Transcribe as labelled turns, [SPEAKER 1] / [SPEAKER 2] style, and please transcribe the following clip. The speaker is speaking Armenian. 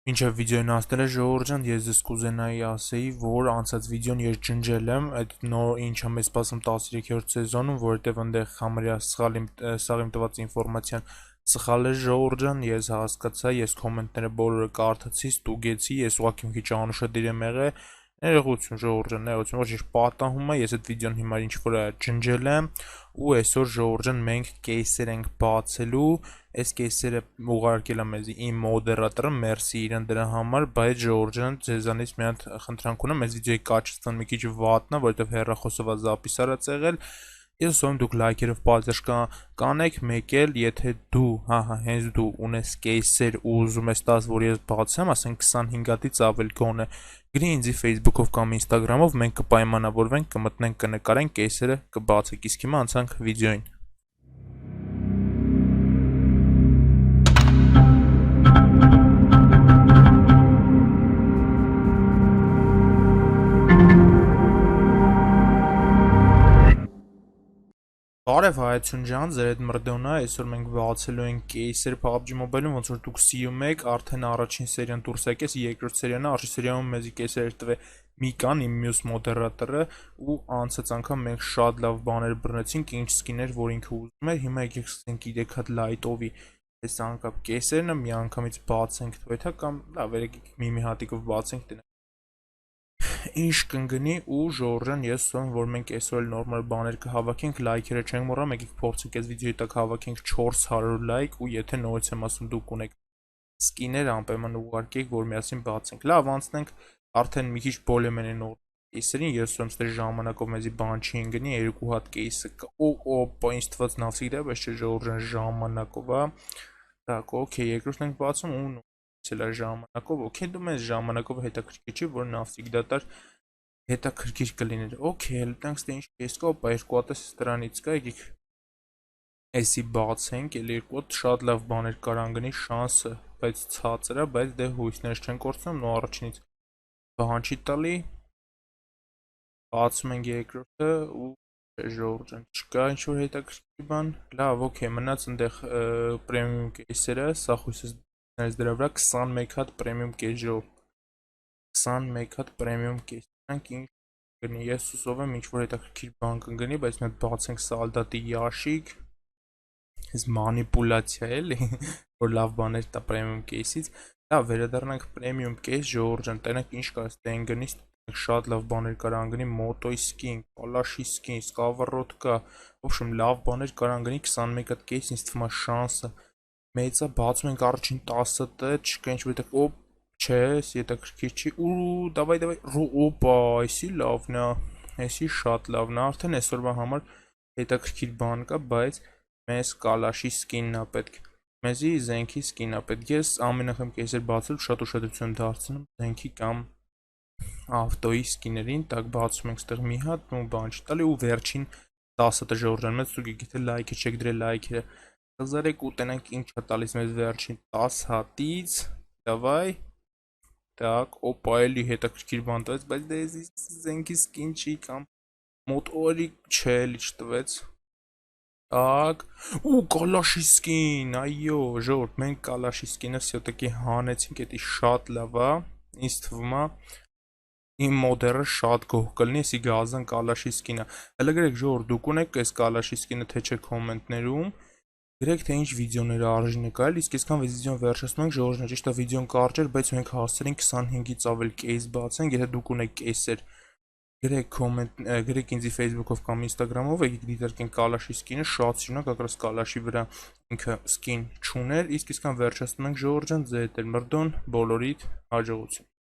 [SPEAKER 1] Մինչև վիդեոն հասնել է ժողովուրդ ջան, ես ձեզ կուզենայի ասեի, որ անցած վիդեոն ես ջնջել եմ, այդ նոր ինչա մեզ սպասում 13-րդ սեզոնում, որովհետև այնտեղ համարյա սաղ իմ տված ինֆորմացիան սխալ է ժողովուրդ ջան, ես հասկացա, ես կոմենտները բոլորը կարդացի, ստուգեցի, ես ուղղակի մի քիչ անուշադիր եմ եղել, ներողություն ժողովուրդ ջան, ներողություն, ոչ ճիշտ պատահում է, ես այդ վիդեոն հիմա ինչ որ ջնջել եմ ու այսօր ժողովուրդ ջան մենք կեյսեր ենք բացելու, այս կեյսերը ուղարկել է մեզ իմ մոդերատորը, մերսի իրան դրա համար, բայց ժողովուրդ ջան ձեզանից մի հատ խնդրանք ունեմ, այս վիդեոյի կաչествան մի քիչ վատն է, որովհետև հեռախոսով է զապիս արած եղել, ես ասում եմ դուք լայքերով պատժ կանեք, մեկ էլ եթե դու, հենց դու ունես կեյսեր ու ուզում ես տաս, որ ես բացեմ, ասենք 25 հատից ավել գոնե, գրի ինձի Facebook-ով կամ Instagram-ով, մենք կպայմանավորվենք, կմտնենք, կնկարենք, կեյսերը կբացեք, իսկ հիմա անցանք վիդեոին։ Բարև հայացուն ջան, ձեր հետ Մրդոնն է, այսօր մենք բացելու ենք կեյսեր PUBG Mobile-ում, ոնց որ դուք սիրում եք, արդեն առաջին սերիան դուրս եկես, երկրորդ սերիան է, առաջին սերիայում մեզի կեյսեր տվե Միկան, իմ մյուս մոդերատորը, ու անցած անգամ մենք շատ լավ բաներ բռնեցինք, ինչ սկիներ, որ ինքը ուզում էր, հիմա եկեք սկսենք 3 հատ լայտովի այս անգամ կեյսերն մի անգամից բացենք թվեթա կամ լավ, եկեք մի հատիկով բացենք, տնենք ինչ կընկնի ու ժողովրդան ես ասում որ մենք այսօր էլ նորմալ բաներ կհավաքենք, լայքերը չենք մոռանա, եկեք փորձենք այս վիդեոյի տակ հավաքենք 400 լայք ու եթե նորից եմ ասում դուք ունեք սկիներ անպայման ուղարկեք, որ միասին բացենք։ Լավ, անցնենք արդեն մի քիչ բոլեմեն են նոր կեյսերին, ես ասում ստե ժամանակով մեզի բան չի ընկնի, երկու հատ կեյսը օպա ինձ թված նավսիկ դա, բայց չէ ժողովրդան ժամանակով, հա։ Так, օքեյ, երկրորդն ենք բացում ու ցելա ժամանակով, օքեյ, դու մեզ ժամանակով հետաքրքիր չի, որ նավսիկ դատար հետաքրքիր կլիներ։ Okay, լտանք ստե ինչ կես կա, ապա երկու հատը դրանից կա, եկեք էսի բացենք, էլ երկու հատ շատ լավ բաներ կարան գնի, շանսը, բայց ցածր է, բայց դե հույսներս չեն կորցնում, նո առաջինից բան չի տալի։ Բացում ենք երկրորդը ու ժողովուրդ ջան, չկա ինչ որ հետաքրքիր բան։ Լավ, օքեյ, մնաց այնտեղ պրեմիում կեյսերը, սա հույսս դրա վրա 21 հատ պրեմիում կեյս ժողով։ 21 հատ պրեմիում կեյս ինչ կգնի, ես հուսով եմ ինչ-որ հետաքրքիր բան կգնի, բայց մենք բացենք սալդատի ящик, այս մանիպուլյացիա էլի, որ լավ բաներ տա պրեմիում կեյսից, լավ, վերադառնանք պրեմիում կեյս, ժողովուրդ ջան, տենեք ինչ կա, ստեն գնի, շատ լավ բաներ կարան գնի, մոտոյի սկին, կալաշի սկին, սկավառոդկա, ոբշեմ լավ բաներ կարան գնի, 21 հատ կեյս, ինձ թվում է շանսը մեծ է, բացում ենք առաջին 10-ը, չկա ինչ-որ հետաքրքիր, չէ, հետաքրքիր չի, ու դավայ, օպա, այսի լավն է, այսի շատ լավն է, արդեն այսօրվա համար հետաքրքիր բան կա, բայց մեզ կալաշի սկինն է պետք, մեզի զենքի սկինն է պետք, ես ամեն անգամ կեյսեր բացել շատ ուշադրություն դարձնում զենքի կամ ավտոյի սկիներին, տակ բացում ենք ստեղ մի հատ, ու բան չի տալի, ու վերջին 10-ը ժողովրդան մեծ ցույց գիտե լայքը չեք դրել լայքերը, կզարեք ու տենանք ինչ է տալիս մեզ վերջին 10 հատից, դավայ Так, օպա էլի հետաքրքիր բան տվեց, բայց դե զենքի սկին չի կամ մոտորի չէ էլի չտվեց։ Так, ու կալաշի սկին, այո, ժողովուրդ, մենք կալաշի սկինը всё-таки հանեցինք, դա շատ լավ է, ինձ թվում է իմ մոդերը շատ գոհ կլինի, էսի գազան կալաշի սկինը։ Հələ գրեք ժողովուրդ, դուք ունեք այս կալաշի սկինը թե չէ կոմենտներում։ Գրեք թե ինչ վիդեոներ արժի նկարել, իսկ այսքան վիդեոն վերջացնում ենք, ժողովուրդ, ճիշտ է վիդեոն կարճ էր, բայց մենք հասցրինք 25-ից ավել կեյս բացենք, եթե դուք ունեք կեյսեր, գրեք կոմենտ, գրեք ինձի Facebook-ով կամ Instagram-ով, եկեք դիտարկենք կալաշի սկինը, շատ սիրուն է, կակրաս կալաշի վրա ինքը սկին չուներ, իսկ այսքան վերջացնում ենք ժողովուրդ ջան, ձեր հետ էր Մրդոն, բոլորիդ հաջողություն։